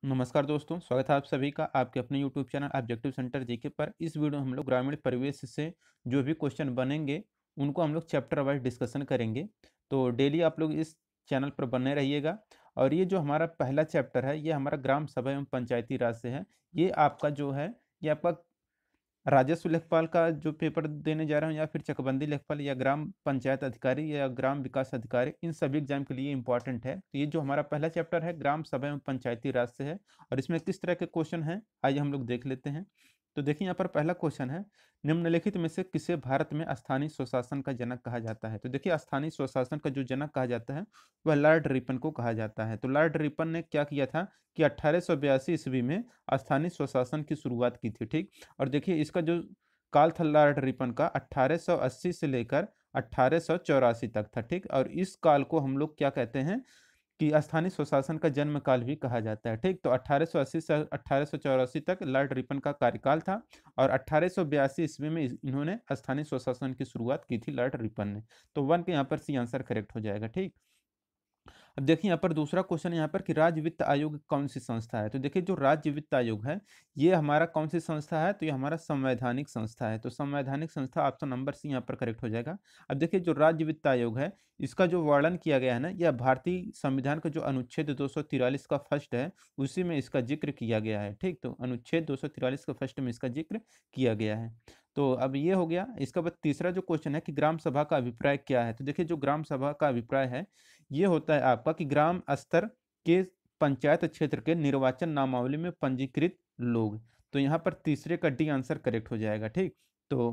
नमस्कार दोस्तों, स्वागत है आप सभी का आपके अपने YouTube channel objective centre GK पर। इस वीडियो में हम लोग ग्रामीण परिवेश से जो भी क्वेश्चन बनेंगे उनको हम लोग चैप्टर वाइज डिस्कशन करेंगे। तो डेली आप लोग इस चैनल पर बने रहिएगा। और ये जो हमारा पहला चैप्टर है ये हमारा ग्राम सभा एवं पंचायती राज से है। ये आपका जो है ये आपका राजस्व लेखपाल का जो पेपर देने जा रहा हूँ या फिर चकबंदी लेखपाल या ग्राम पंचायत अधिकारी या ग्राम विकास अधिकारी, इन सभी एग्जाम के लिए इंपॉर्टेंट है। तो ये जो हमारा पहला चैप्टर है ग्राम सभा एवं पंचायती राज से है। और इसमें किस तरह के क्वेश्चन हैं आइए हम लोग देख लेते हैं। तो देखिए यहाँ पर पहला क्वेश्चन है, निम्नलिखित में से किसे भारत में स्थानीय स्वशासन का जनक कहा जाता है। तो देखिए स्थानीय स्वशासन का जो जनक कहा जाता है वह लॉर्ड रिपन को कहा जाता है। तो लॉर्ड रिपन ने क्या किया था कि 1882 ईस्वी में स्थानीय स्वशासन की शुरुआत की थी। ठीक। और देखिए इसका जो काल था लॉर्ड रिपन का 1880 से लेकर 1884 तक था। ठीक। और इस काल को हम लोग क्या कहते हैं कि स्थानीय स्वशासन का जन्म काल भी कहा जाता है। ठीक। तो 1880 से 1884 तक लॉर्ड रिपन का कार्यकाल था। और 1882 ईस्वी में इन्होंने स्थानीय स्वशासन की शुरुआत की थी लॉर्ड रिपन ने। तो वन के यहाँ पर सी आंसर करेक्ट हो जाएगा। ठीक। अब देखिए यहाँ पर दूसरा क्वेश्चन यहाँ पर कि राज्य वित्त आयोग कौन सी संस्था है। तो देखिए जो राज्य वित्त आयोग है ये हमारा कौन सी संस्था है, तो ये हमारा संवैधानिक संस्था है। तो संवैधानिक संस्था ऑप्शन नंबर सी यहाँ पर करेक्ट हो जाएगा। अब देखिए जो राज्य वित्त आयोग है इसका जो वर्णन किया गया है ना, यह भारतीय संविधान का जो अनुच्छेद 243 का फर्स्ट है उसी में इसका जिक्र किया गया है। ठीक। तो अनुच्छेद 243 का फर्स्ट में इसका जिक्र किया गया है। तो अब ये हो गया। इसका बाद तीसरा जो क्वेश्चन है कि ग्राम सभा का अभिप्राय क्या है। तो देखिए जो ग्राम सभा का अभिप्राय है ये होता है आपका कि ग्राम स्तर के पंचायत क्षेत्र के निर्वाचन नामावली में पंजीकृत लोग। तो यहाँ पर तीसरे का डी आंसर करेक्ट हो जाएगा। ठीक। तो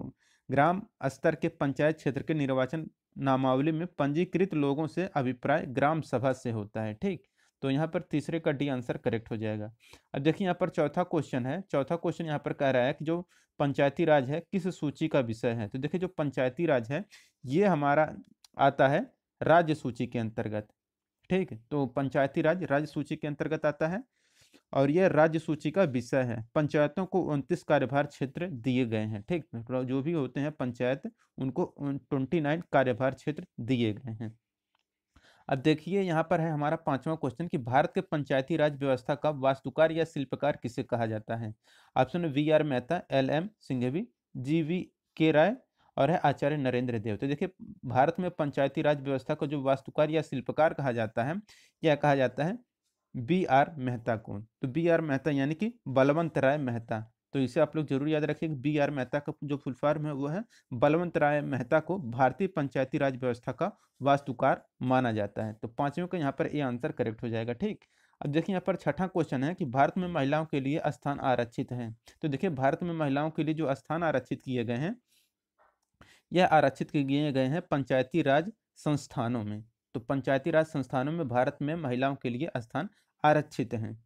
ग्राम स्तर के पंचायत क्षेत्र के निर्वाचन नामावली में पंजीकृत लोगों से अभिप्राय ग्राम सभा से होता है। ठीक। तो यहाँ पर तीसरे का डी आंसर करेक्ट हो जाएगा। अब देखिए यहाँ पर चौथा क्वेश्चन है। चौथा क्वेश्चन यहाँ पर कह रहा है कि जो पंचायती राज है किस सूची का विषय है। तो देखिए जो पंचायती राज है ये हमारा आता है राज्य सूची के अंतर्गत। ठीक। तो पंचायती राज राज्य सूची के अंतर्गत आता है और यह राज्य सूची का विषय है। पंचायतों को 29 कार्यभार क्षेत्र दिए गए हैं। ठीक। मतलब जो भी होते हैं पंचायत उनको 29 कार्यभार क्षेत्र दिए गए हैं। अब देखिए यहाँ पर है हमारा पांचवा क्वेश्चन कि भारत के पंचायती राज व्यवस्था का वास्तुकार या शिल्पकार किसे कहा जाता है। Option V R Mehta, L M Singhvi, G V K Rai और है आचार्य नरेंद्र देव। तो देखिए भारत में पंचायती राज व्यवस्था को जो वास्तुकार या शिल्पकार कहा जाता है यह कहा जाता है बी आर मेहता को। तो बी आर मेहता यानी कि बलवंत राय मेहता। तो इसे आप लोग जरूर याद रखिए। बी आर मेहता का जो फुल फॉर्म है वो है बलवंत राय मेहता को भारतीय पंचायती राज व्यवस्था का वास्तुकार माना जाता है। तो पांचवें का यहाँ पर ए आंसर करेक्ट हो जाएगा। ठीक। अब देखिए यहाँ पर छठा क्वेश्चन है कि भारत में महिलाओं के लिए स्थान आरक्षित है। तो देखिए भारत में महिलाओं के लिए जो स्थान आरक्षित किए गए हैं यह आरक्षित किए गए हैं पंचायती राज संस्थानों में। तो पंचायती राज संस्थानों में भारत में महिलाओं के लिए स्थान आरक्षित हैं।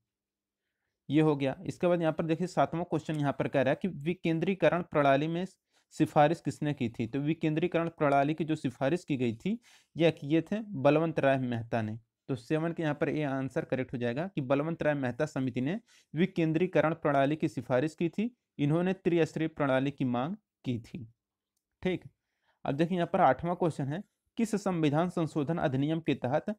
ये हो गया। इसके बाद यहाँ पर देखिए सातवां क्वेश्चन यहाँ पर कह रहा है कि विकेंद्रीकरण प्रणाली में सिफारिश किसने की थी। तो विकेंद्रीकरण प्रणाली की जो सिफारिश की गई थी यह किए थे बलवंत राय मेहता ने। तो सेवन के यहाँ पर ये आंसर करेक्ट हो जाएगा कि बलवंत राय मेहता समिति ने विकेंद्रीकरण प्रणाली की सिफारिश की थी। इन्होंने त्रिस्तरीय प्रणाली की मांग की थी। ठीक। अब देखिए यहाँ पर आठवां क्वेश्चन है, किस संविधान संशोधन अधिनियम के तहत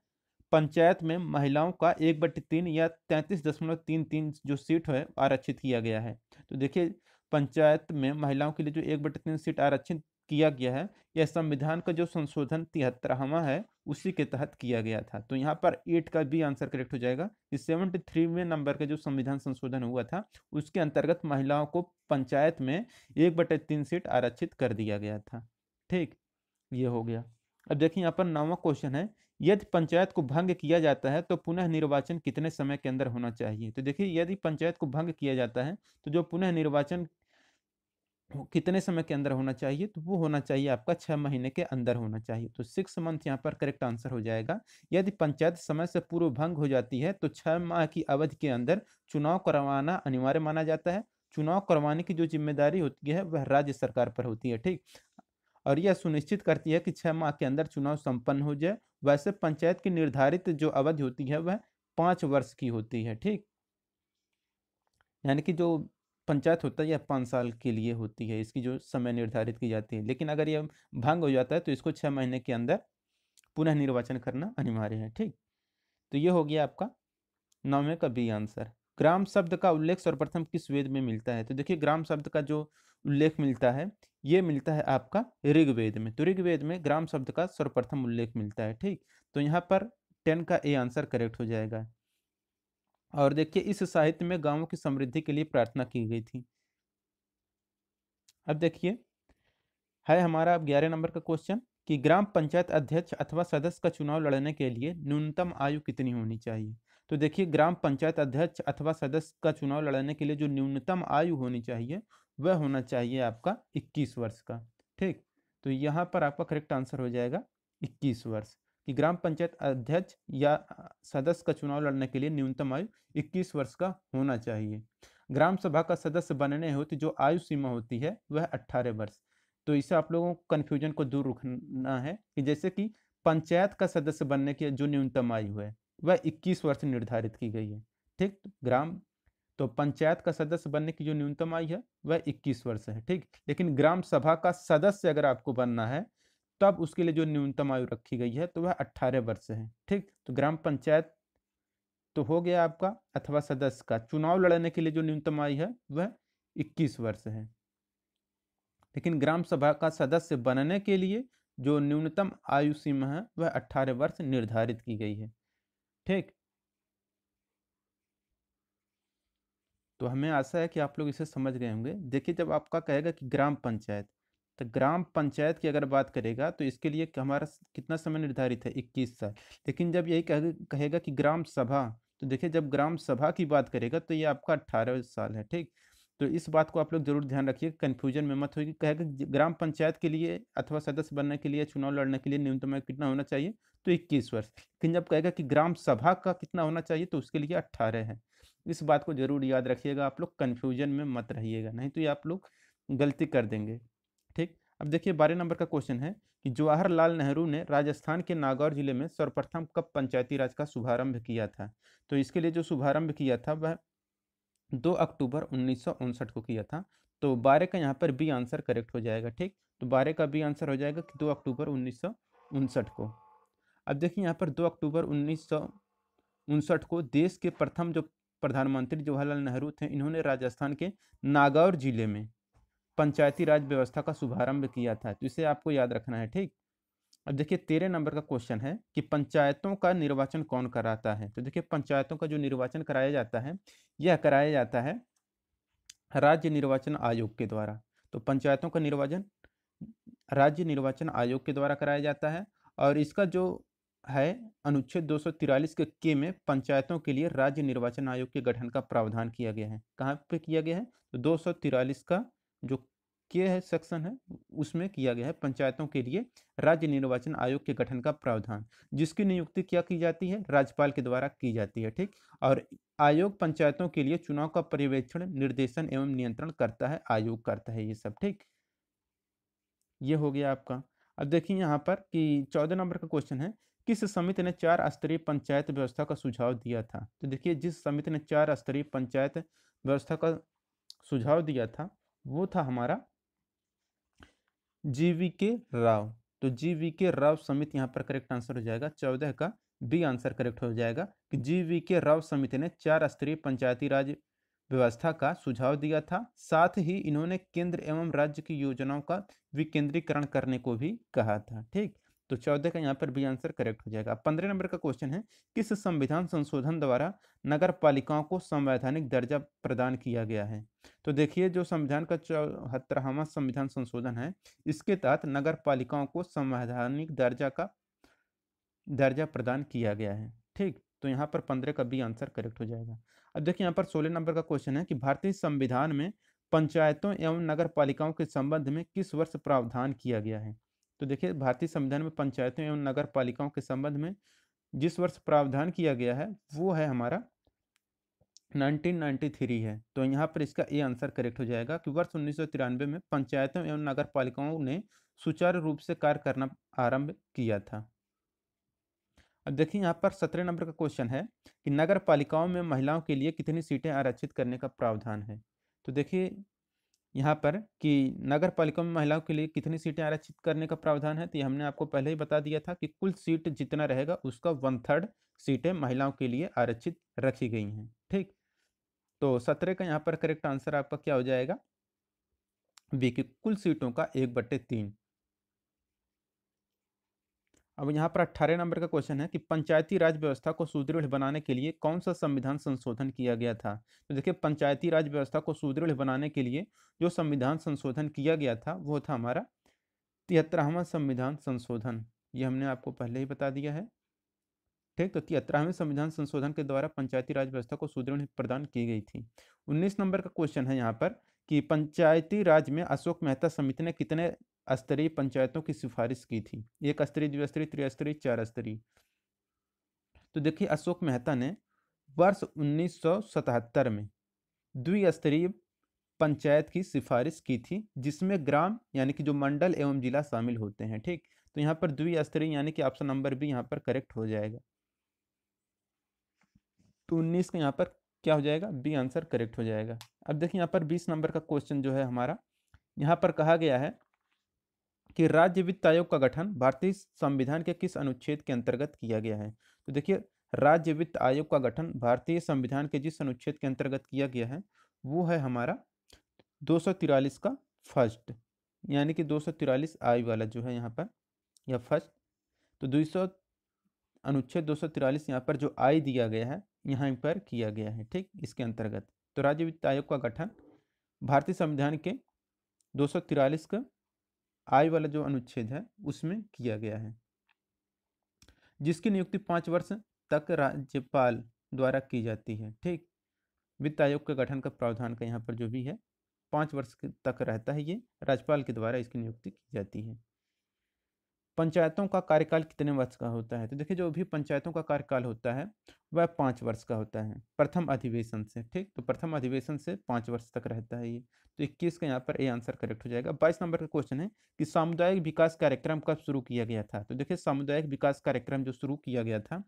पंचायत में महिलाओं का 1/3 या 33.33 जो सीट है आरक्षित किया गया है। तो देखिए पंचायत में महिलाओं के लिए जो 1/3 सीट आरक्षित किया गया है यह संविधान का जो संशोधन 73वां है उसी के तहत किया गया था। तो यहाँ पर 8 का भी आंसर करेक्ट हो जाएगा कि 73वें नंबर का जो संविधान संशोधन हुआ था उसके अंतर्गत महिलाओं को पंचायत में 1/3 सीट आरक्षित कर दिया गया था। ठीक। ये हो गया। अब देखिए यहाँ पर नौवां क्वेश्चन है, यदि पंचायत को भंग किया जाता है तो पुनः निर्वाचन कितने समय के अंदर होना चाहिए। तो देखिए यदि पंचायत को भंग किया जाता है तो जो पुनः निर्वाचन कितने समय के अंदर होना चाहिए, तो वो होना चाहिए आपका 6 महीने के अंदर होना चाहिए। तो 6 मंथ यहाँ पर करेक्ट आंसर हो जाएगा। यदि पंचायत समय से पूर्व भंग हो जाती है तो 6 माह की अवधि के अंदर चुनाव करवाना अनिवार्य माना जाता है। चुनाव करवाने की जो जिम्मेदारी होती है वह राज्य सरकार पर होती है। ठीक। और यह सुनिश्चित करती है कि 6 माह के अंदर चुनाव संपन्न हो जाए। वैसे पंचायत की निर्धारित जो अवधि होती है वह 5 वर्ष की होती है। ठीक। यानी कि जो पंचायत होता है यह 5 साल के लिए होती है, इसकी जो समय निर्धारित की जाती है। लेकिन अगर यह भंग हो जाता है तो इसको 6 महीने के अंदर पुनः निर्वाचन करना अनिवार्य है। ठीक। तो ये हो गया आपका 9वें का बी आंसर। ग्राम शब्द का उल्लेख सर्वप्रथम किस वेद में मिलता है? तो देखिए ग्राम शब्द का जो उल्लेख मिलता है, ये मिलता है आपका ऋग्वेद में। तो ऋग्वेद में ग्राम शब्द का सर्वप्रथम उल्लेख मिलता है, ठीक। तो यहाँ पर 10 का ए आंसर करेक्ट हो जाएगा। और देखिए इस साहित्य में गांवों की समृद्धि के लिए प्रार्थना की गई थी। अब देखिए है हमारा अब 11 नंबर का क्वेश्चन कि ग्राम पंचायत अध्यक्ष अथवा सदस्य का चुनाव लड़ने के लिए न्यूनतम आयु कितनी होनी चाहिए? तो देखिए ग्राम पंचायत अध्यक्ष अथवा सदस्य का चुनाव लड़ने के लिए जो न्यूनतम आयु होनी चाहिए वह होना चाहिए आपका 21 वर्ष का, ठीक। तो यहाँ पर आपका करेक्ट आंसर हो जाएगा 21 वर्ष, कि ग्राम पंचायत अध्यक्ष या सदस्य का चुनाव लड़ने के लिए न्यूनतम आयु 21 वर्ष का होना चाहिए। ग्राम सभा का सदस्य बनने हेतु जो आयु सीमा होती है वह 18 वर्ष। तो इससे आप लोगों को कन्फ्यूजन को दूर रखना है कि जैसे कि पंचायत का सदस्य बनने की जो न्यूनतम आयु है वह 21 वर्ष निर्धारित की गई है, ठीक। तो पंचायत का सदस्य बनने की जो न्यूनतम आयु है वह 21 वर्ष है, ठीक। लेकिन ग्राम सभा का सदस्य अगर आपको बनना है तब उसके लिए जो न्यूनतम आयु रखी गई है तो वह 18 वर्ष है, ठीक। तो ग्राम पंचायत तो हो गया आपका, अथवा सदस्य का चुनाव लड़ने के लिए जो न्यूनतम आयु है वह 21 वर्ष है। लेकिन ग्राम सभा का सदस्य बनने के लिए जो न्यूनतम आयु सीमा है वह 18 वर्ष निर्धारित की गई है, ठीक। तो हमें आशा है कि आप लोग इसे समझ गए होंगे। देखिए जब आपका कहेगा कि ग्राम पंचायत, तो ग्राम पंचायत की अगर बात करेगा तो इसके लिए हमारा कितना समय निर्धारित है, 21 साल। लेकिन जब यही कहेगा कि ग्राम सभा, तो देखिए जब ग्राम सभा की बात करेगा तो ये आपका 18 साल है, ठीक। तो इस बात को आप लोग जरूर ध्यान रखिए, कन्फ्यूजन में मत होगी। कहेगा ग्राम पंचायत के लिए अथवा सदस्य बनने के लिए चुनाव लड़ने के लिए न्यूनतम आयु कितना होना चाहिए, तो 21 वर्ष। लेकिन जब कहेगा कि ग्राम सभा का कितना होना चाहिए तो उसके लिए 18 है। इस बात को जरूर याद रखिएगा, आप लोग कन्फ्यूजन में मत रहिएगा, नहीं तो ये आप लोग गलती कर देंगे, ठीक। अब देखिए 12 नंबर का क्वेश्चन है कि जवाहरलाल नेहरू ने राजस्थान के नागौर जिले में सर्वप्रथम कब पंचायती राज का शुभारंभ किया था? तो इसके लिए जो शुभारंभ किया था वह 2 अक्टूबर 1959 को किया था। तो 12 का यहाँ पर बी आंसर करेक्ट हो जाएगा, ठीक। तो 12 का बी आंसर हो जाएगा कि 2 अक्टूबर 1959 को। अब देखिए यहाँ पर 2 अक्टूबर 1959 को देश के प्रथम जो प्रधानमंत्री जवाहरलाल नेहरू थे, इन्होंने राजस्थान के नागौर जिले में पंचायती राज व्यवस्था का शुभारंभ किया था। तो इसे आपको याद रखना है, ठीक। अब देखिए 13 नंबर का क्वेश्चन है कि पंचायतों का निर्वाचन कौन कराता है? तो देखिए पंचायतों का जो निर्वाचन कराया जाता है यह कराया जाता है राज्य निर्वाचन आयोग के द्वारा। तो पंचायतों का निर्वाचन राज्य निर्वाचन आयोग के द्वारा कराया जाता है। और इसका जो है अनुच्छेद 243 के में पंचायतों के लिए राज्य निर्वाचन आयोग के गठन का प्रावधान किया गया है। कहाँ पे किया गया है? तो 243 का जो के है सेक्शन है उसमें किया गया है पंचायतों के लिए राज्य निर्वाचन आयोग के गठन का प्रावधान, जिसकी नियुक्ति क्या की जाती है? राज्यपाल के द्वारा की जाती है, ठीक। और आयोग पंचायतों के लिए चुनाव का पर्यवेक्षण, निर्देशन एवं नियंत्रण करता है, आयोग करता है ये सब, ठीक। ये हो गया आपका। अब देखिए यहाँ पर कि 14 नंबर का क्वेश्चन है, किस समिति ने 4 स्तरीय पंचायत व्यवस्था का सुझाव दिया था? तो देखिए जिस समिति ने 4 स्तरीय पंचायत व्यवस्था का सुझाव दिया था वो था हमारा GVK राव। तो GVK राव समिति यहाँ पर करेक्ट आंसर हो जाएगा, 14 का बी आंसर करेक्ट हो जाएगा कि GVK राव समिति ने 4 स्तरीय पंचायती राज व्यवस्था का सुझाव दिया था। साथ ही इन्होंने केंद्र एवं राज्य की योजनाओं का विकेंद्रीकरण करने को भी कहा था, ठीक। तो 14 का यहाँ पर बी आंसर करेक्ट हो जाएगा। 15 नंबर का क्वेश्चन है, किस संविधान संशोधन द्वारा नगर पालिकाओं को संवैधानिक दर्जा प्रदान किया गया है? तो देखिए जो संविधान का 74वां संविधान संशोधन है, इसके तहत नगर पालिकाओं को संवैधानिक दर्जा प्रदान किया गया है, ठीक। तो यहाँ पर 15 का बी आंसर करेक्ट हो जाएगा। अब देखिए यहाँ पर 16 नंबर का क्वेश्चन है कि भारतीय संविधान में पंचायतों एवं नगर पालिकाओं के संबंध में किस वर्ष प्रावधान किया गया है? तो देखिए भारतीय संविधान में पंचायतों एवं नगर पालिकाओं के संबंध में जिस वर्ष प्रावधान किया गया है वो है हमारा 1993 है। तो यहाँ पर इसका ए आंसर करेक्ट हो जाएगा कि वर्ष 1993 में पंचायतों एवं नगर पालिकाओं ने सुचारू रूप से कार्य करना आरंभ किया था। अब देखिए यहाँ पर 17 नंबर का क्वेश्चन है कि नगर पालिकाओं में महिलाओं के लिए कितनी सीटें आरक्षित करने का प्रावधान है? तो देखिए यहाँ पर कि नगर पालिकाओं में महिलाओं के लिए कितनी सीटें आरक्षित करने का प्रावधान है, तो ये हमने आपको पहले ही बता दिया था कि कुल सीट जितना रहेगा उसका 1/3 सीटें महिलाओं के लिए आरक्षित रखी गई हैं, ठीक। तो 17 का यहाँ पर करेक्ट आंसर आपका क्या हो जाएगा, बी की कुल सीटों का 1/3। अब यहाँ पर 18 नंबर का क्वेश्चन है कि पंचायती राज व्यवस्था को सुदृढ़ बनाने के लिए कौन सा संविधान संशोधन किया गया था। तो देखिए पंचायती राज व्यवस्था को सुदृढ़ बनाने के लिए जो संविधान संशोधन किया गया था वो था हमारा 73वां संविधान संशोधन। ये हमने आपको पहले ही बता दिया है। ठीक, तो 73वें संविधान संशोधन के द्वारा पंचायती राज व्यवस्था को सुदृढ़ प्रदान की गई थी। 19 नंबर का क्वेश्चन है यहाँ पर कि पंचायती राज में अशोक मेहता समिति ने कितने स्तरीय पंचायतों की सिफारिश की थी, 1 स्तरीय, 2 स्तरीय, 3 स्तरीय, 4 स्तरीय। तो देखिए अशोक मेहता ने वर्ष 1977 में द्विस्तरीय पंचायत की सिफारिश की थी, जिसमें ग्राम यानी कि जो मंडल एवं जिला शामिल होते हैं। ठीक, तो यहाँ पर द्विस्तरीय यानी कि ऑप्शन नंबर बी यहाँ पर करेक्ट हो जाएगा। तो 19 का यहाँ पर क्या हो जाएगा, बी आंसर करेक्ट हो जाएगा। अब देखिए यहाँ पर 20 नंबर का क्वेश्चन जो है हमारा, यहाँ पर कहा गया है कि राज्य वित्त आयोग का गठन भारतीय संविधान के किस अनुच्छेद के अंतर्गत किया गया है। तो देखिए राज्य वित्त आयोग का गठन भारतीय संविधान के जिस अनुच्छेद के अंतर्गत किया गया है वो है हमारा 243 का फर्स्ट, यानी कि 243 आई वाला जो है यहाँ पर या फर्स्ट। तो 200 अनुच्छेद 243 यहाँ पर जो आई दिया गया है यहाँ पर किया गया है। ठीक, इसके अंतर्गत तो राज्य वित्त आयोग का गठन भारतीय संविधान के 243 का आई वाला जो अनुच्छेद है उसमें किया गया है, जिसकी नियुक्ति 5 वर्ष तक राज्यपाल द्वारा की जाती है। ठीक, वित्त आयोग के गठन का प्रावधान का यहाँ पर जो भी है 5 वर्ष तक रहता है, ये राज्यपाल के द्वारा इसकी नियुक्ति की जाती है। पंचायतों का कार्यकाल कितने वर्ष का होता है। तो देखिए जो भी पंचायतों का कार्यकाल होता है वह 5 वर्ष का होता है प्रथम अधिवेशन से। ठीक, तो प्रथम अधिवेशन से 5 वर्ष तक रहता है ये। तो 21 का यहाँ पर ए आंसर करेक्ट हो जाएगा। 22 नंबर का क्वेश्चन है कि सामुदायिक विकास कार्यक्रम कब शुरू किया गया था। तो देखिए सामुदायिक विकास कार्यक्रम जो शुरू किया गया था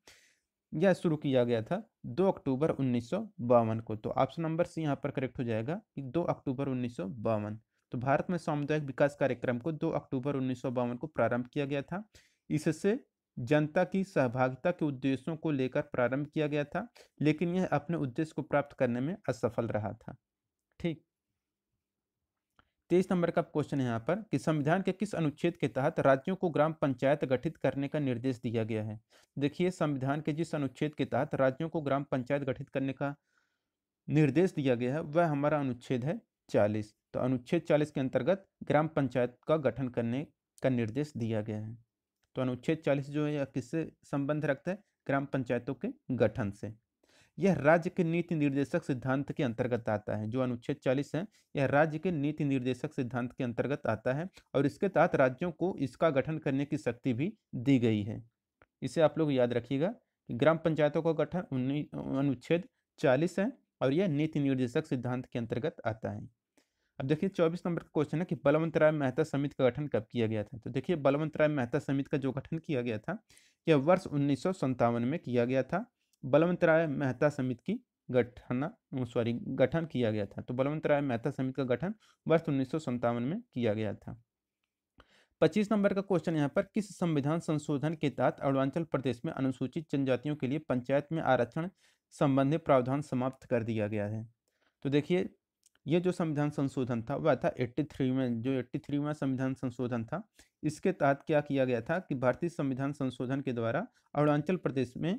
यह शुरू किया गया था 2 अक्टूबर 1952 को। तो ऑप्शन नंबर सी यहाँ पर करेक्ट हो जाएगा कि 2 अक्टूबर 1952। तो भारत में सामुदायिक विकास कार्यक्रम को 2 अक्टूबर 1952 को प्रारंभ किया गया था। इससे जनता की सहभागिता के उद्देश्यों को लेकर प्रारंभ किया गया था, लेकिन यह अपने उद्देश्य को प्राप्त करने में असफल रहा था। ठीक, 23 नंबर का क्वेश्चन है यहाँ पर कि संविधान के किस अनुच्छेद के तहत राज्यों को ग्राम पंचायत गठित करने का निर्देश दिया गया है। देखिए संविधान के जिस अनुच्छेद के तहत राज्यों को ग्राम पंचायत गठित करने का निर्देश दिया गया है वह हमारा अनुच्छेद है 40। तो अनुच्छेद 40 के अंतर्गत ग्राम पंचायत का गठन करने का निर्देश दिया गया है। तो अनुच्छेद 40 जो है यह किससे संबंध रखता है, ग्राम पंचायतों के गठन से। यह राज्य के नीति निर्देशक सिद्धांत के अंतर्गत आता है। जो अनुच्छेद 40 है यह राज्य के नीति निर्देशक सिद्धांत के अंतर्गत आता है और इसके तहत राज्यों को इसका गठन करने की शक्ति भी दी गई है। इसे आप लोग याद रखिएगा कि ग्राम पंचायतों का गठन अनुच्छेद 40 है और यह नीति निर्देशक सिद्धांत के अंतर्गत आता है। अब देखिए 24 नंबर का क्वेश्चन है कि बलवंत राय मेहता समिति का गठन कब किया गया था। तो देखिए बलवंत राय मेहता समिति का जो गठन किया गया था यह वर्ष 1957 में किया गया था। बलवंत राय मेहता समिति की गठन किया गया था। तो बलवंत राय मेहता समिति का गठन वर्ष 1957 में किया गया था। 25 नंबर का क्वेश्चन यहाँ पर किस संविधान संशोधन के तहत अरुणाचल प्रदेश में अनुसूचित जनजातियों के लिए पंचायत में आरक्षण संबंधी प्रावधान समाप्त कर दिया गया है। तो देखिए ये जो संविधान संशोधन था वह था 83 में, जो 83वां संविधान संशोधन था इसके तहत क्या किया गया था कि भारतीय संविधान संशोधन के द्वारा अरुणाचल प्रदेश में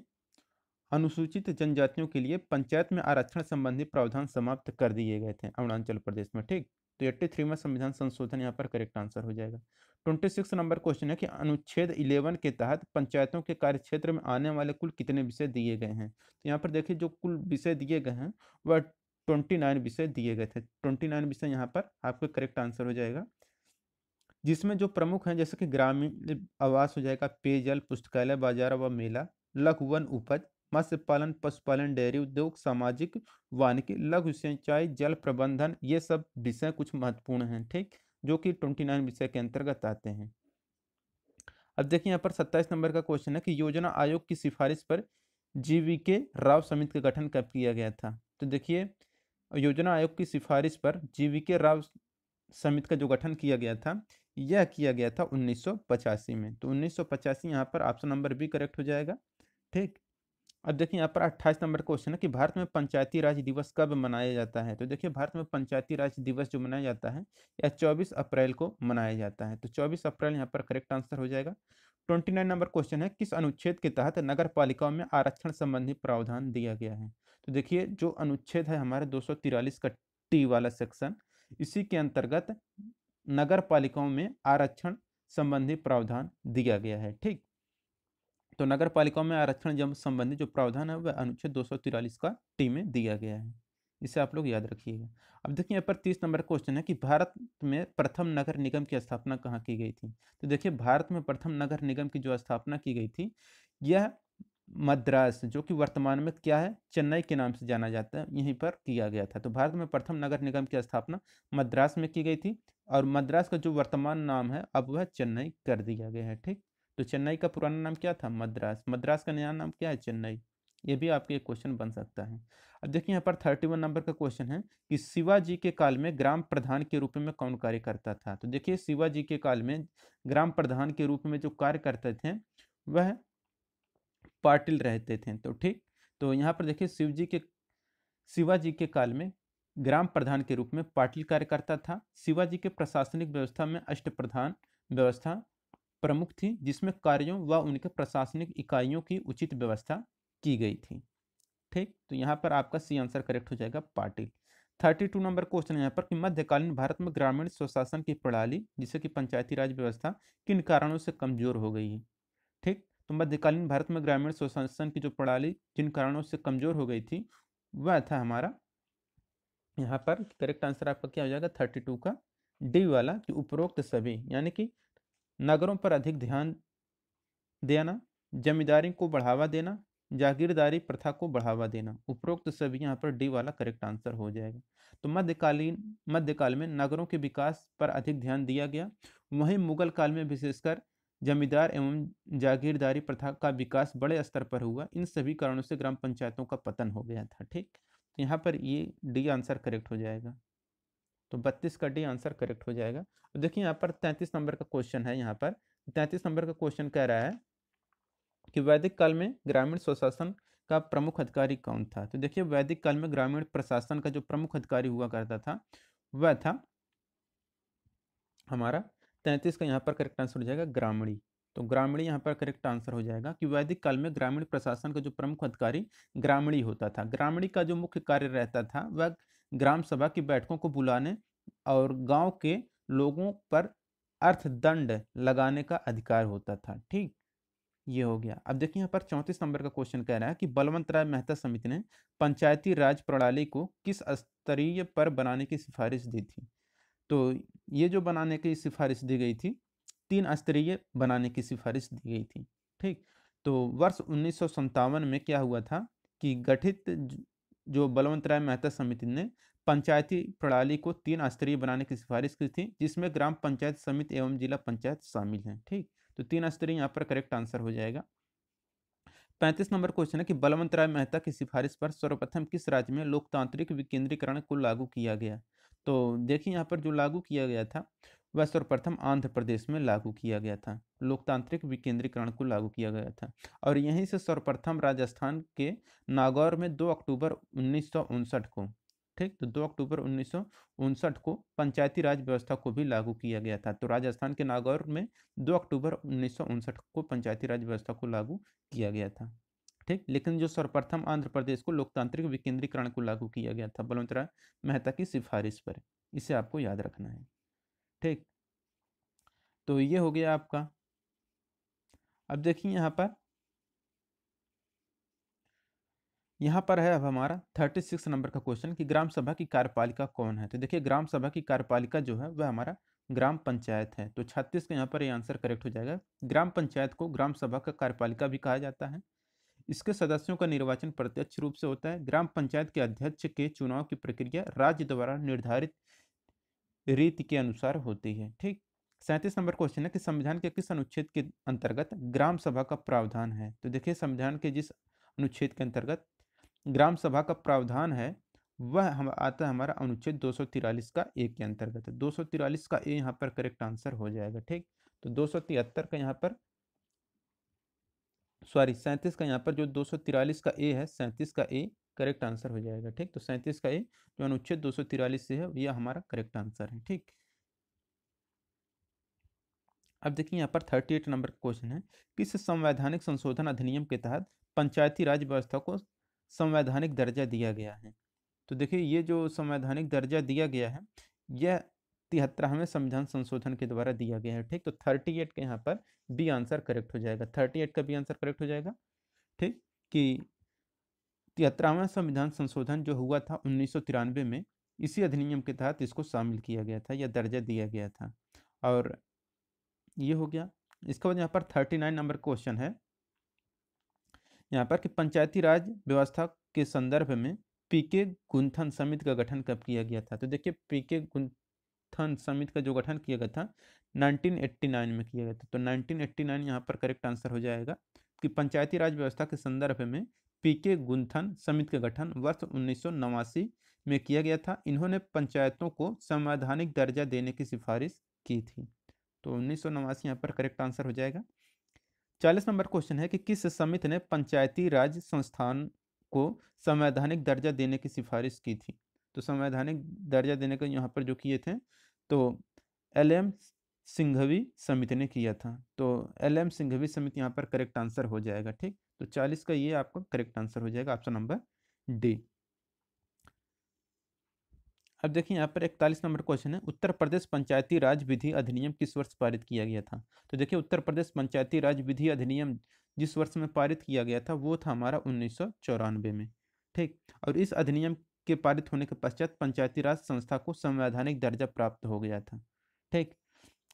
अनुसूचित जनजातियों के लिए पंचायत में आरक्षण संबंधी प्रावधान समाप्त कर दिए गए थे अरुणाचल प्रदेश में। ठीक, तो 83वां संविधान संशोधन यहाँ पर करेक्ट आंसर हो जाएगा। 26 नंबर क्वेश्चन है कि अनुच्छेद 11 के तहत पंचायतों के कार्यक्षेत्र में आने वाले कुल कितने विषय दिए गए हैं। तो यहाँ पर देखिए जो कुल विषय दिए गए हैं वह 29 विषय दिए गए थे। 29 विषय यहाँ पर आपका करेक्ट आंसर हो जाएगा, जिसमें जो प्रमुख हैं जैसे कि ग्रामीण आवास हो जाएगा, पेयजल, पुस्तकालय, बाजार व मेला, लघु वन उपज, मत्स्य पालन, पशुपालन, डेयरी उद्योग, सामाजिक वानिकी, लघु सिंचाई, जल प्रबंधन, ये सब विषय कुछ महत्वपूर्ण हैं। ठीक, जो कि 29 विषय के अंतर्गत आते हैं। अब देखिए यहाँ पर 27 नंबर का क्वेश्चन है कि योजना आयोग की सिफारिश पर GVK राव समिति का गठन कब किया गया था। तो देखिए योजना आयोग की सिफारिश पर GVK राव समिति का जो गठन किया गया था यह किया गया था 1985 में। तो 1985 यहाँ पर ऑप्शन नंबर बी करेक्ट हो जाएगा। ठीक, अब देखिए यहाँ पर 28 नंबर क्वेश्चन है कि भारत में पंचायती राज दिवस कब मनाया जाता है। तो देखिए भारत में पंचायती राज दिवस जो मनाया जाता है यह 24 अप्रैल को मनाया जाता है। तो 24 अप्रैल यहाँ पर करेक्ट आंसर हो जाएगा। 29 नंबर क्वेश्चन है किस अनुच्छेद के तहत नगर पालिकाओं में आरक्षण संबंधी प्रावधान दिया गया है। तो देखिए जो अनुच्छेद है हमारे 243 का टी वाला सेक्शन, इसी के अंतर्गत नगर पालिकाओं में आरक्षण संबंधी प्रावधान दिया गया है। ठीक, तो नगर पालिकाओं में आरक्षण जब संबंधी जो प्रावधान है वह अनुच्छेद 243 का टी में दिया गया है। इसे आप लोग याद रखिएगा। अब देखिए यहाँ पर 30 नंबर क्वेश्चन है कि भारत में प्रथम नगर निगम की स्थापना कहाँ की गई थी। तो देखिए भारत में प्रथम नगर निगम की जो स्थापना की गई थी यह मद्रास, जो कि वर्तमान में क्या है, चेन्नई के नाम से जाना जाता है, यहीं पर किया गया था। तो भारत में प्रथम नगर निगम की स्थापना मद्रास में की गई थी और मद्रास का जो वर्तमान नाम है अब वह चेन्नई कर दिया गया है। ठीक, तो चेन्नई का पुराना नाम क्या था, मद्रास, मद्रास का नया नाम क्या है, चेन्नई। ये भी आपके एक क्वेश्चन बन सकता है। अब देखिए यहाँ पर 31 नंबर का क्वेश्चन है कि शिवाजी के काल में ग्राम प्रधान के रूप में कौन कार्य करता था। तो देखिए शिवाजी के काल में ग्राम प्रधान के रूप में जो कार्य करते थे वह पाटिल रहते थे। तो ठीक, तो यहाँ पर देखिए शिवाजी के काल में ग्राम प्रधान के रूप में पाटिल कार्य करता था। शिवाजी के प्रशासनिक व्यवस्था में अष्टप्रधान व्यवस्था प्रमुख थी, जिसमें कार्यों व उनके प्रशासनिक इकाइयों की उचित व्यवस्था की गई थी। ठीक, तो यहाँ पर आपका सी आंसर करेक्ट हो जाएगा, पाटिल। 32 नंबर क्वेश्चन है यहाँ पर कि मध्यकालीन भारत में ग्रामीण स्वशासन की प्रणाली जिसे कि पंचायती राज व्यवस्था किन कारणों से कमजोर हो गई है। ठीक, तो मध्यकालीन भारत में ग्रामीण स्वशासन की जो प्रणाली जिन कारणों से कमजोर हो गई थी वह था हमारा यहाँ पर करेक्ट आंसर आपका क्या हो जाएगा, 32 का डी वाला, कि उपरोक्त सभी, यानी कि नगरों पर अधिक ध्यान देना, जमींदारी को बढ़ावा देना, जागीरदारी प्रथा को बढ़ावा देना, उपरोक्त सभी यहाँ पर डी वाला करेक्ट आंसर हो जाएगा। तो मध्यकाल में नगरों के विकास पर अधिक ध्यान दिया गया, वहीं मुगल काल में विशेषकर जमींदार एवं जागीरदारी प्रथा का विकास बड़े स्तर पर हुआ। इन सभी कारणों से ग्राम पंचायतों का पतन हो गया था। ठीक, तो यहाँ पर ये डी आंसर करेक्ट हो जाएगा। तो 32 का डी आंसर करेक्ट हो जाएगा। तो देखिए यहाँ पर 33 नंबर का क्वेश्चन है। यहाँ पर 33 नंबर का क्वेश्चन कह रहा है कि वैदिक काल में ग्रामीण स्वशासन का प्रमुख अधिकारी कौन था। तो देखिए वैदिक काल में ग्रामीण प्रशासन का जो प्रमुख अधिकारी हुआ करता था वह था हमारा 33 का यहाँ पर करेक्ट आंसर हो जाएगा, ग्रामीणी। तो ग्रामीणी यहाँ पर करेक्ट आंसर हो जाएगा कि वैदिक काल में ग्रामीण प्रशासन का जो प्रमुख अधिकारी ग्रामीणी होता था। ग्रामीणी का जो मुख्य कार्य रहता था वह ग्राम सभा की बैठकों को बुलाने और गांव के लोगों पर अर्थदंड लगाने का अधिकार होता था। ठीक, ये हो गया। अब देखिए यहाँ पर 34 नंबर का क्वेश्चन कह रहा है कि बलवंत राय मेहता समिति ने पंचायती राज प्रणाली को किस स्तरीय पर बनाने की सिफारिश दी थी। तो ये जो बनाने की सिफारिश दी गई थी, 3 स्तरीय बनाने की सिफारिश दी गई थी। ठीक, तो वर्ष 1957 में क्या हुआ था कि गठित जो बलवंत राय मेहता समिति ने पंचायती प्रणाली को 3 स्तरीय बनाने की सिफारिश की थी, जिसमें ग्राम पंचायत समिति एवं जिला पंचायत शामिल हैं। ठीक, तो 3 स्तरीय यहाँ पर करेक्ट आंसर हो जाएगा। 35 नंबर क्वेश्चन है कि बलवंत राय मेहता की सिफारिश पर सर्वप्रथम किस राज्य में लोकतांत्रिक विकेंद्रीकरण को लागू किया गया। तो देखिए यहाँ पर जो लागू किया गया था वह सर्वप्रथम आंध्र प्रदेश में लागू किया गया था, लोकतांत्रिक विकेंद्रीकरण को लागू किया गया था। और यहीं से सर्वप्रथम राजस्थान के नागौर में 2 अक्टूबर 1959 को, ठीक, तो 2 अक्टूबर 1959 को पंचायती राज व्यवस्था को भी लागू किया गया था। तो राजस्थान के नागौर में 2 अक्टूबर 1959 को पंचायती राज व्यवस्था को लागू किया गया था। ठीक, लेकिन जो सर्वप्रथम आंध्र प्रदेश को लोकतांत्रिक विकेंद्रीकरण को लागू किया गया था बलवंत राय मेहता की सिफारिश पर, इसे आपको याद रखना है। ठीक, तो ये हो गया आपका। अब देखिए यहाँ पर है अब हमारा 36 नंबर का क्वेश्चन कि ग्राम सभा की कार्यपालिका कौन है। तो देखिए ग्राम सभा की कार्यपालिका जो है वह हमारा ग्राम पंचायत है। तो 36 का यहाँ पर ये आंसर करेक्ट हो जाएगा। ग्राम पंचायत को ग्राम सभा का कार्यपालिका भी कहा जाता है। इसके सदस्यों का निर्वाचन प्रत्यक्ष रूप से होता है। ग्राम पंचायत के अध्यक्ष के चुनाव की प्रक्रिया राज्य द्वारा निर्धारित रीति के अनुसार होती है। ठीक, 37 नंबर क्वेश्चन है कि संविधान के किस अनुच्छेद के अंतर्गत ग्राम सभा का प्रावधान है। तो देखिए संविधान के जिस अनुच्छेद के अंतर्गत ग्राम सभा का प्रावधान है वह हम आता है हमारा अनुच्छेद 243 का ए के अंतर्गत। 243 का ए यहाँ पर करेक्ट आंसर हो जाएगा। ठीक, तो 273 का यहाँ पर सॉरी 37 का यहाँ पर जो 243 का ए है, 37 का ए करेक्ट आंसर हो जाएगा। ठीक, तो 37 का ए जो अनुच्छेद 243 से है यह हमारा करेक्ट आंसर है। ठीक, अब देखिए यहाँ पर 38 नंबर का क्वेश्चन है, किस संवैधानिक संशोधन अधिनियम के तहत पंचायती राज व्यवस्था को संवैधानिक दर्जा दिया गया है? तो देखिए ये जो संवैधानिक दर्जा दिया गया है यह 73वें संविधान संशोधन के द्वारा दिया गया है। ठीक, तो 38 का यहाँ पर बी आंसर करेक्ट हो जाएगा। 38 का बी आंसर करेक्ट हो जाएगा। ठीक, कि 73वां संविधान संशोधन जो हुआ था 1993 में, इसी अधिनियम के तहत इसको शामिल किया गया था या दर्जा दिया गया था। और ये हो गया। इसके बाद यहाँ पर 39 नंबर क्वेश्चन है यहाँ पर कि पंचायती राज व्यवस्था के संदर्भ में पीके गुंथन समिति का गठन कब किया गया था? तो देखिए पीके गुंथन समिति का जो गठन किया गया था 1989 में किया गया था। तो 1989 यहाँ पर करेक्ट आंसर हो जाएगा कि पंचायती राज व्यवस्था के संदर्भ में पीके गुंथन समिति का गठन वर्ष 1989 में किया गया था। इन्होंने पंचायतों को संवैधानिक दर्जा देने की सिफारिश की थी। तो 1989 यहाँ पर करेक्ट आंसर हो जाएगा। 40 नंबर क्वेश्चन है कि किस समिति ने पंचायती राज संस्थान को संवैधानिक दर्जा देने की सिफारिश की थी? तो संवैधानिक दर्जा देने का यहाँ पर जो किए थे तो LM सिंघवी समिति ने किया था। तो LM सिंघवी समिति यहाँ पर करेक्ट आंसर हो जाएगा। ठीक, तो 40 का ये आपका करेक्ट आंसर हो जाएगा, ऑप्शन नंबर डी। अब देखिए यहाँ पर 41 नंबर क्वेश्चन है, उत्तर प्रदेश पंचायती राज विधि अधिनियम किस वर्ष पारित किया गया था? तो देखिए उत्तर प्रदेश पंचायती राज विधि अधिनियम जिस वर्ष में पारित किया गया था वो था हमारा 1994 में। ठीक, और इस अधिनियम के पारित होने के पश्चात पंचायती राज संस्था को संवैधानिक दर्जा प्राप्त हो गया था। ठीक,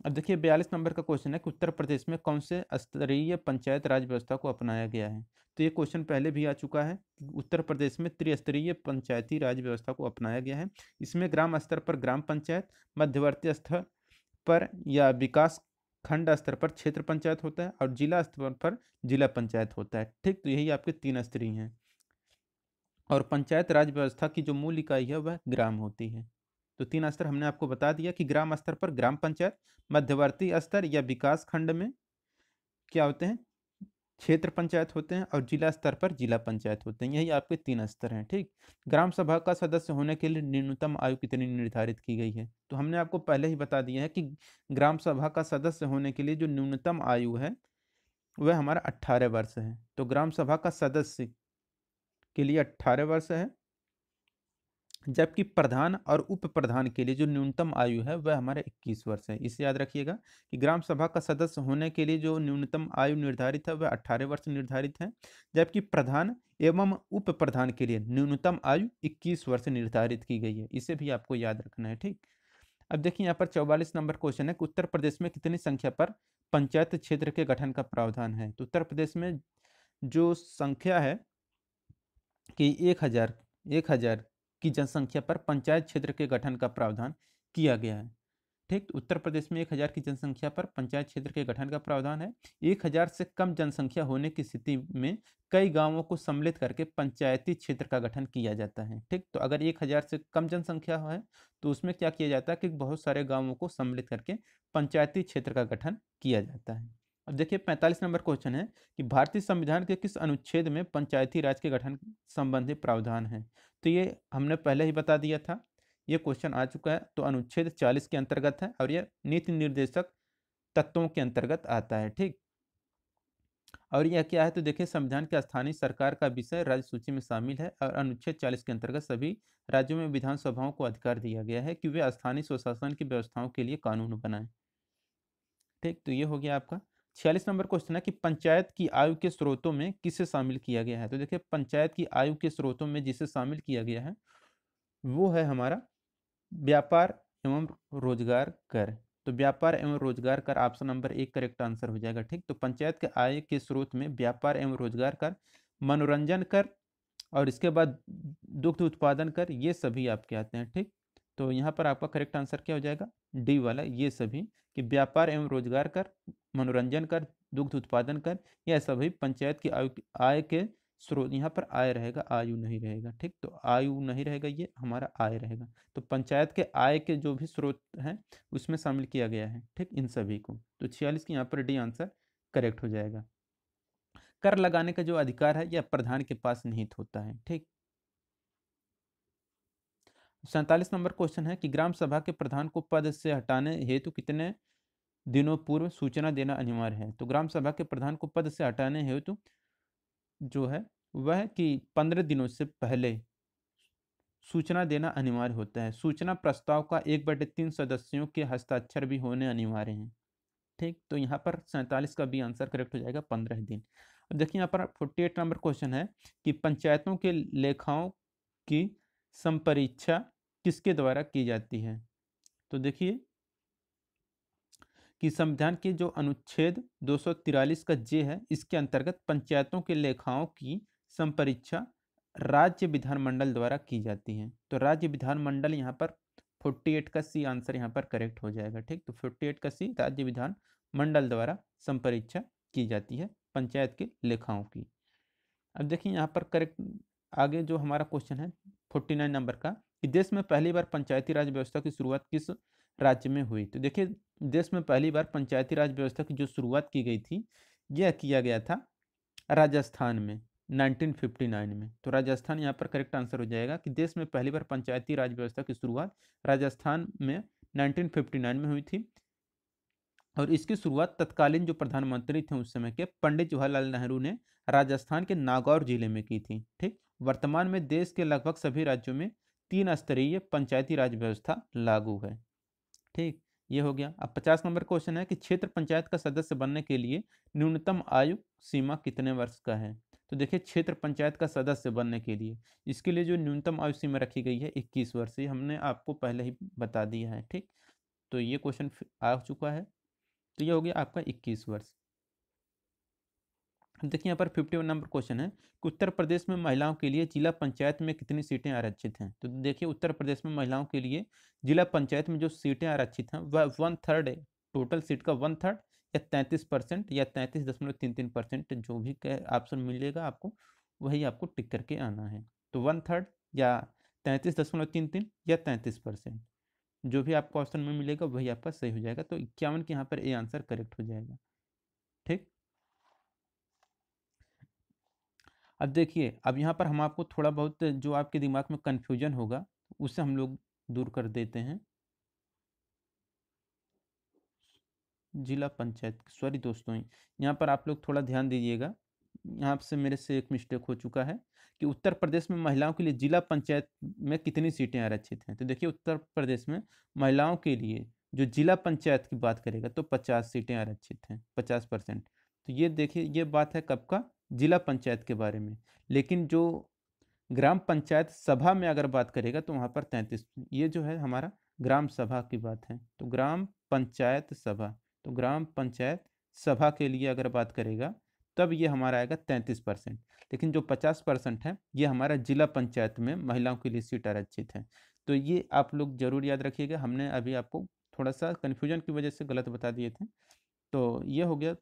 अब देखिए 42 नंबर का क्वेश्चन है कि उत्तर प्रदेश में कौन से स्तरीय पंचायत राज व्यवस्था को अपनाया गया है? तो ये क्वेश्चन पहले भी आ चुका है। उत्तर प्रदेश में त्रिस्तरीय पंचायती राज व्यवस्था को अपनाया गया है। इसमें ग्राम स्तर पर ग्राम पंचायत, मध्यवर्ती स्तर पर या विकास खंड स्तर पर क्षेत्र पंचायत होता है और जिला स्तर पर जिला पंचायत होता है। ठीक, तो यही आपके 3 स्तरीय हैं। और पंचायत राज व्यवस्था की जो मूल इकाई है वह ग्राम होती है। तो 3 स्तर हमने आपको बता दिया कि ग्राम स्तर पर ग्राम पंचायत, मध्यवर्ती स्तर या विकास खंड में क्या होते हैं, क्षेत्र पंचायत होते हैं, और जिला स्तर पर जिला पंचायत होते हैं। यही आपके 3 स्तर हैं। ठीक, ग्राम सभा का सदस्य होने के लिए न्यूनतम आयु कितनी निर्धारित की गई है? तो हमने आपको पहले ही बता दिया है कि ग्राम सभा का सदस्य होने के लिए जो न्यूनतम आयु है वह हमारा 18 वर्ष है। तो ग्राम सभा का सदस्य के लिए 18 वर्ष है, जबकि प्रधान और उप प्रधान के लिए जो न्यूनतम आयु है वह हमारे 21 वर्ष है। इसे याद रखिएगा कि ग्राम सभा का सदस्य होने के लिए जो न्यूनतम आयु निर्धारित है वह 18 वर्ष निर्धारित है, जबकि प्रधान एवं उप प्रधान के लिए न्यूनतम आयु 21 वर्ष निर्धारित की गई है। इसे भी आपको याद रखना है। ठीक, अब देखिए यहाँ पर 44 नंबर क्वेश्चन है कि उत्तर प्रदेश में कितनी संख्या पर पंचायत क्षेत्र के गठन का प्रावधान है? तो उत्तर प्रदेश में जो संख्या है कि 1000 की जनसंख्या पर पंचायत क्षेत्र के गठन का प्रावधान किया गया है। ठीक, तो उत्तर प्रदेश में 1000 की जनसंख्या पर पंचायत क्षेत्र के गठन का प्रावधान है। 1000 से कम जनसंख्या होने की स्थिति में कई गांवों को सम्मिलित करके पंचायती क्षेत्र का गठन किया जाता है। ठीक, तो अगर 1000 से कम जनसंख्या है तो उसमें क्या किया जाता है कि बहुत सारे गांवों को सम्मिलित करके पंचायती क्षेत्र का गठन किया जाता है। अब देखिए 45 नंबर क्वेश्चन है कि भारतीय संविधान के किस अनुच्छेद में पंचायती राज के गठन संबंधी प्रावधान है? तो ये हमने पहले ही बता दिया था, ये क्वेश्चन आ चुका है। तो अनुच्छेद 40 के अंतर्गत है और यह नीति निर्देशक तत्वों के अंतर्गत आता है। ठीक, और यह क्या है? तो देखिए संविधान के स्थानीय सरकार का विषय राज्य सूची में शामिल है और अनुच्छेद 40 के अंतर्गत सभी राज्यों में विधानसभाओं को अधिकार दिया गया है कि वे स्थानीय स्वशासन की व्यवस्थाओं के लिए कानून बनाएं। ठीक, तो ये हो गया आपका। 46 नंबर क्वेश्चन है कि पंचायत की आयु के स्रोतों में किसे शामिल किया गया है? तो देखिए पंचायत की आयु के स्रोतों में जिसे शामिल किया गया है वो है हमारा व्यापार एवं रोजगार कर। तो व्यापार एवं रोजगार कर ऑप्शन नंबर 1 करेक्ट आंसर हो जाएगा। ठीक, तो पंचायत के आय के स्रोत में व्यापार एवं रोजगार कर, मनोरंजन कर और इसके बाद दुग्ध उत्पादन कर, ये सभी आपके आते हैं। ठीक, तो यहाँ पर आपका करेक्ट आंसर क्या हो जाएगा? डी वाला, ये सभी कि व्यापार एवं रोजगार कर, मनोरंजन कर, दुग्ध उत्पादन कर, यह सभी पंचायत की आय के स्रोत। यहाँ पर आय रहेगा, आयु नहीं रहेगा। ठीक, तो आयु नहीं रहेगा, ये हमारा आय रहेगा। तो पंचायत के आय के जो भी स्रोत हैं उसमें शामिल किया गया है। ठीक, इन सभी को। तो 46 की यहाँ पर डी आंसर करेक्ट हो जाएगा। कर लगाने का जो अधिकार है यह प्रधान के पास निहित होता है। ठीक, 47 नंबर क्वेश्चन है कि ग्राम सभा के प्रधान को पद से हटाने हेतु कितने दिनों पूर्व सूचना देना अनिवार्य है। तो ग्राम सभा के प्रधान को पद से हटाने हेतु जो है वह कि 15 दिनों से पहले सूचना देना अनिवार्य होता है। सूचना प्रस्ताव का 1/3 सदस्यों के हस्ताक्षर भी होने अनिवार्य हैं। ठीक, तो यहाँ पर 47 का भी आंसर करेक्ट हो जाएगा 15 दिन। अब देखिए यहाँ पर 48 नंबर क्वेश्चन है कि पंचायतों के लेखाओं की संपरीक्षा किसके द्वारा की जाती है। तो देखिए कि संविधान के जो अनुच्छेद 243 का जे है, इसके अंतर्गत पंचायतों के लेखाओं की संपरीक्षा राज्य विधानमंडल द्वारा की जाती है। तो राज्य विधानमंडल यहाँ पर 48 का सी आंसर यहाँ पर करेक्ट हो जाएगा। ठीक, तो 48 का सी राज्य विधान मंडल द्वारा संपरीक्षा की जाती है पंचायत के लेखाओं की। अब देखिए यहाँ पर करेक्ट आगे जो हमारा क्वेश्चन है 49 नंबर का कि देश में पहली बार पंचायती राज व्यवस्था की शुरुआत किस राज्य में हुई। तो देखिए देश में पहली बार पंचायती राज व्यवस्था की जो शुरुआत की गई थी यह किया गया था राजस्थान में 1959 में। तो राजस्थान यहाँ पर करेक्ट आंसर हो जाएगा कि देश में पहली बार पंचायती राज व्यवस्था की शुरुआत राजस्थान में 1959 में हुई थी और इसकी शुरुआत तत्कालीन जो प्रधानमंत्री थे उस समय के पंडित जवाहरलाल नेहरू ने राजस्थान के नागौर जिले में की थी। ठीक, वर्तमान में देश के लगभग सभी राज्यों में 3 स्तरीय पंचायती राज व्यवस्था लागू है। ठीक, ये हो गया। अब 50 नंबर क्वेश्चन है कि क्षेत्र पंचायत का सदस्य बनने के लिए न्यूनतम आयु सीमा कितने वर्ष का है। तो देखिए क्षेत्र पंचायत का सदस्य बनने के लिए इसके लिए जो न्यूनतम आयु सीमा रखी गई है 21 वर्ष, ये हमने आपको पहले ही बता दिया है। ठीक, तो ये क्वेश्चन आ चुका है। तो ये हो गया आपका 21 वर्ष। देखिए यहाँ पर 51 नंबर क्वेश्चन है कि उत्तर प्रदेश में महिलाओं के लिए जिला पंचायत में कितनी सीटें आरक्षित हैं। तो देखिए उत्तर प्रदेश में महिलाओं के लिए जिला पंचायत में जो सीटें आरक्षित हैं वह 1/3 है। टोटल सीट का 1/3 या 33% या 33.33% जो भी ऑप्शन मिलेगा आपको वही आपको टिक करके आना है। तो 1/3 या 33.33 या 33%, जो भी आपको ऑप्शन में मिलेगा वही आपका सही हो जाएगा। तो 51 के यहाँ पर ए आंसर करेक्ट हो जाएगा। ठीक, अब देखिए अब यहाँ पर हम आपको थोड़ा बहुत जो आपके दिमाग में कन्फ्यूजन होगा उसे हम लोग दूर कर देते हैं। जिला पंचायत सॉरी दोस्तों, यहाँ पर आप लोग थोड़ा ध्यान दीजिएगा। यहाँ से मेरे से एक मिस्टेक हो चुका है कि उत्तर प्रदेश में महिलाओं के लिए जिला पंचायत में कितनी सीटें आरक्षित हैं। तो देखिए उत्तर प्रदेश में महिलाओं के लिए जो जिला पंचायत की बात करेगा तो 50 सीटें आरक्षित हैं, 50%। तो ये देखिए ये बात है कब का, जिला पंचायत के बारे में। लेकिन जो ग्राम पंचायत सभा में अगर बात करेगा तो वहाँ पर 33, ये जो है हमारा ग्राम सभा की बात है। तो ग्राम पंचायत सभा, तो ग्राम पंचायत सभा के लिए अगर बात करेगा तब ये हमारा आएगा 33%। लेकिन जो 50% है ये हमारा जिला पंचायत में महिलाओं के लिए सीट आरक्षित है। तो ये आप लोग जरूर याद रखिएगा, हमने अभी आपको थोड़ा सा कन्फ्यूजन की वजह से गलत बता दिए थे। तो ये हो गया।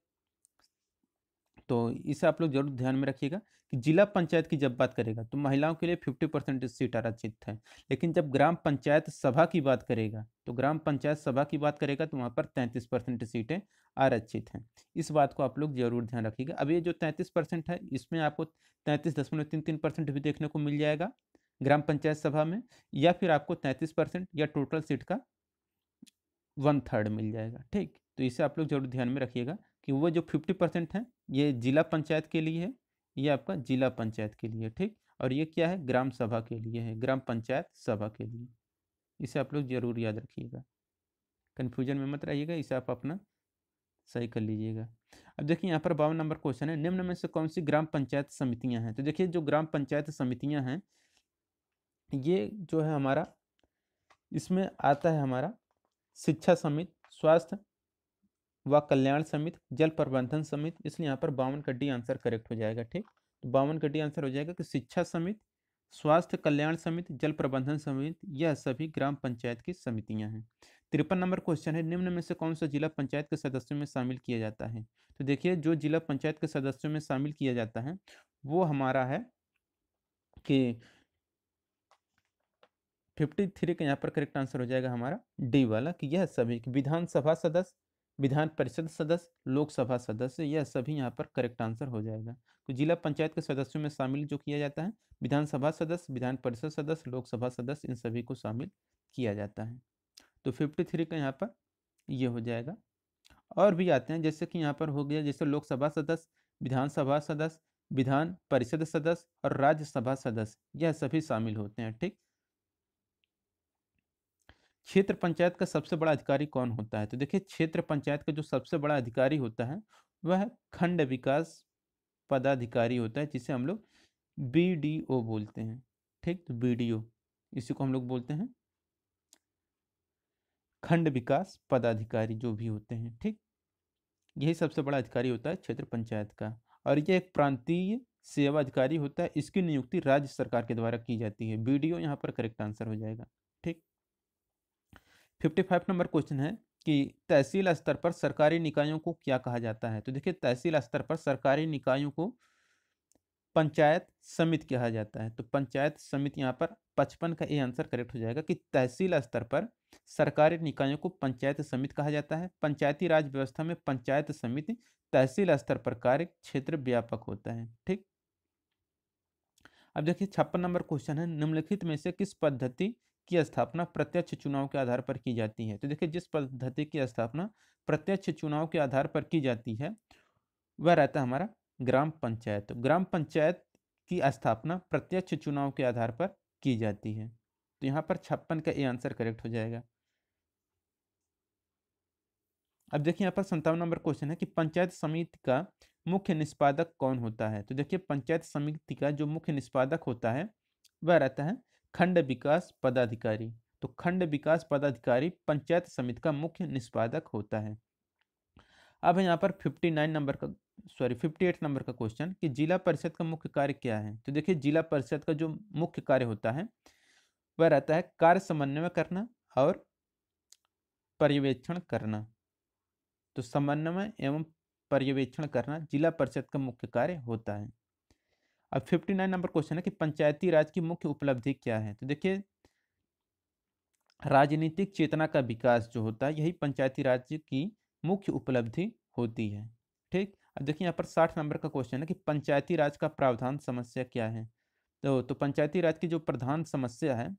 तो इसे आप लोग जरूर ध्यान में रखिएगा कि जिला पंचायत की जब बात करेगा तो महिलाओं के लिए 50% सीट आरक्षित है। लेकिन जब ग्राम पंचायत सभा की बात करेगा तो ग्राम पंचायत सभा की बात करेगा तो वहाँ पर 33% सीटें आरक्षित हैं। इस बात को आप लोग जरूर ध्यान रखिएगा। अब ये जो 33% है इसमें आपको 33.33% भी देखने को मिल जाएगा ग्राम पंचायत सभा में, या फिर आपको 33% या टोटल सीट का 1/3 मिल जाएगा। ठीक, तो इसे आप लोग जरूर ध्यान में रखिएगा कि वो जो 50% है ये जिला पंचायत के लिए है, ये आपका जिला पंचायत के लिए। ठीक, और ये क्या है, ग्राम सभा के लिए है, ग्राम पंचायत सभा के लिए। इसे आप लोग जरूर याद रखिएगा, कन्फ्यूजन में मत रहिएगा, इसे आप अपना सही कर लीजिएगा। अब देखिए यहाँ पर 52 नंबर क्वेश्चन है, निम्न में से कौन सी ग्राम पंचायत समितियां हैं। तो देखिए जो ग्राम पंचायत समितियां हैं ये जो है हमारा इसमें आता है हमारा शिक्षा समिति, स्वास्थ्य व कल्याण समिति, जल प्रबंधन समिति, इसलिए यहाँ पर 52 का डी आंसर करेक्ट हो जाएगा। ठीक, तो 52 का डी आंसर हो जाएगा कि शिक्षा समिति, स्वास्थ्य कल्याण समिति, जल प्रबंधन समिति, यह सभी ग्राम पंचायत की समितियां हैं। 53 नंबर क्वेश्चन है, निम्न में से कौन सा जिला पंचायत के सदस्यों में शामिल किया जाता है। तो देखिए जो जिला पंचायत के सदस्यों में शामिल किया जाता है वो हमारा है कि 53 का यहाँ पर करेक्ट आंसर हो जाएगा हमारा डी वाला कि यह सभी विधानसभा सदस्य, विधान परिषद सदस्य, लोकसभा सदस्य, यह सभी यहाँ पर करेक्ट आंसर हो जाएगा। तो जिला पंचायत के सदस्यों में शामिल जो किया जाता है विधानसभा सदस्य, विधान परिषद सदस्य, लोकसभा सदस्य, इन सभी को शामिल किया जाता है। तो 53 का यहाँ पर ये हो जाएगा। और भी आते हैं, जैसे कि यहाँ पर हो गया, जैसे लोकसभा सदस्य, विधानसभा सदस्य, विधान परिषद सदस्य और राज्यसभा सदस्य, यह सभी शामिल होते हैं। ठीक, क्षेत्र पंचायत का सबसे बड़ा अधिकारी कौन होता है? तो देखिए, क्षेत्र पंचायत का जो सबसे बड़ा अधिकारी होता है वह खंड विकास पदाधिकारी होता है, जिसे हम लोग बीडीओ बोलते हैं। ठीक, तो बीडीओ, इसी को हम लोग बोलते हैं खंड विकास पदाधिकारी जो भी होते हैं। ठीक, यही सबसे बड़ा अधिकारी होता है क्षेत्र पंचायत का। और ये एक प्रांतीय सेवा अधिकारी होता है, इसकी नियुक्ति राज्य सरकार के द्वारा की जाती है। बीडीओ यहाँ पर करेक्ट आंसर हो जाएगा। ठीक, 55 नंबर क्वेश्चन है कि तहसील स्तर पर सरकारी निकायों को क्या कहा जाता है? तो देखिए, तहसील स्तर पर सरकारी निकायों को पंचायत समिति कहा जाता है। तो पंचायत समिति यहाँ पर 55 का ये आंसर करेक्ट हो जाएगा कि तहसील स्तर पर सरकारी निकायों को पंचायत समिति कहा जाता है। पंचायती राज व्यवस्था में पंचायत समिति तहसील स्तर पर कार्य क्षेत्र व्यापक होता है। ठीक, अब देखिए 56 नंबर क्वेश्चन है, निम्नलिखित में से किस पद्धति की स्थापना प्रत्यक्ष चुनाव के आधार पर की जाती है? तो देखिए, जिस पद्धति की स्थापना प्रत्यक्ष चुनाव के आधार पर की जाती है वह रहता है हमारा ग्राम पंचायत। ग्राम पंचायत की स्थापना प्रत्यक्ष चुनाव के आधार पर की जाती है। तो यहाँ पर 56 का ये आंसर करेक्ट हो जाएगा। अब देखिए, यहाँ पर 57 नंबर क्वेश्चन है कि पंचायत समिति का मुख्य निष्पादक कौन होता है? तो देखिए, पंचायत समिति का जो मुख्य निष्पादक होता है वह रहता है खंड विकास पदाधिकारी। तो खंड विकास पदाधिकारी पंचायत समिति का मुख्य निष्पादक होता है। अब है यहाँ पर 58 नंबर का क्वेश्चन कि जिला परिषद का मुख्य कार्य क्या है? तो देखिए, जिला परिषद का जो मुख्य कार्य होता है वह रहता है कार्य समन्वय करना और पर्यवेक्षण करना। तो समन्वय एवं पर्यवेक्षण करना जिला परिषद का मुख्य कार्य होता है। अब 59 नंबर क्वेश्चन है कि पंचायती राज की मुख्य उपलब्धि क्या है? तो देखिए, राजनीतिक चेतना का विकास जो होता है यही पंचायती राज की मुख्य उपलब्धि होती है। ठीक, अब देखिए यहाँ पर 60 नंबर का क्वेश्चन है कि पंचायती राज का प्रावधान समस्या क्या है? तो पंचायती राज की जो प्रधान समस्या है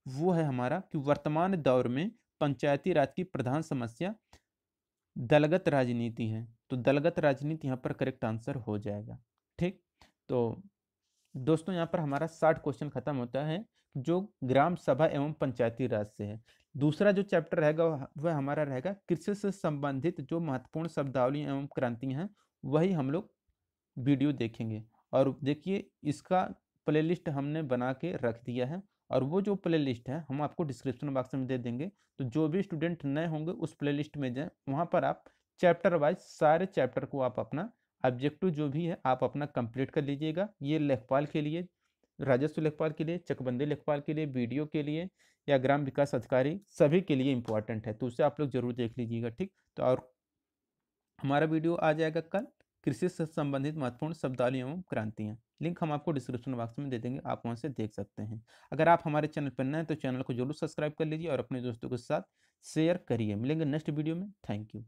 वो है हमारा कि वर्तमान दौर में पंचायती राज की प्रधान समस्या दलगत राजनीति है। तो दलगत राजनीति यहाँ पर करेक्ट आंसर हो जाएगा। ठीक, तो दोस्तों यहाँ पर हमारा 60 क्वेश्चन खत्म होता है जो ग्राम सभा एवं पंचायती राज से है। दूसरा जो चैप्टर रहेगा वह हमारा रहेगा कृषि से संबंधित जो महत्वपूर्ण शब्दावली एवं क्रांति हैं, वही हम लोग वीडियो देखेंगे। और देखिए, इसका प्लेलिस्ट हमने बना के रख दिया है और वो जो प्लेलिस्ट है हम आपको डिस्क्रिप्शन बॉक्स में दे देंगे। तो जो भी स्टूडेंट नए होंगे उस प्लेलिस्ट में जाएं, वहाँ पर आप चैप्टर वाइज सारे चैप्टर को आप अपना ऑब्जेक्टिव जो भी है आप अपना कंप्लीट कर लीजिएगा। ये लेखपाल के लिए, राजस्व लेखपाल के लिए, चकबंदी लेखपाल के लिए, बीडीओ के लिए या ग्राम विकास अधिकारी, सभी के लिए इंपॉर्टेंट है। तो उसे आप लोग जरूर देख लीजिएगा। ठीक, तो और हमारा वीडियो आ जाएगा कल कृषि से संबंधित महत्वपूर्ण शब्दावली एवं क्रांतियाँ। लिंक हम आपको डिस्क्रिप्शन बॉक्स में दे देंगे, आप वहाँ से देख सकते हैं। अगर आप हमारे चैनल पर नए हैं तो चैनल को जरूर सब्सक्राइब कर लीजिए और अपने दोस्तों के साथ शेयर करिए। मिलेंगे नेक्स्ट वीडियो में। Thank you.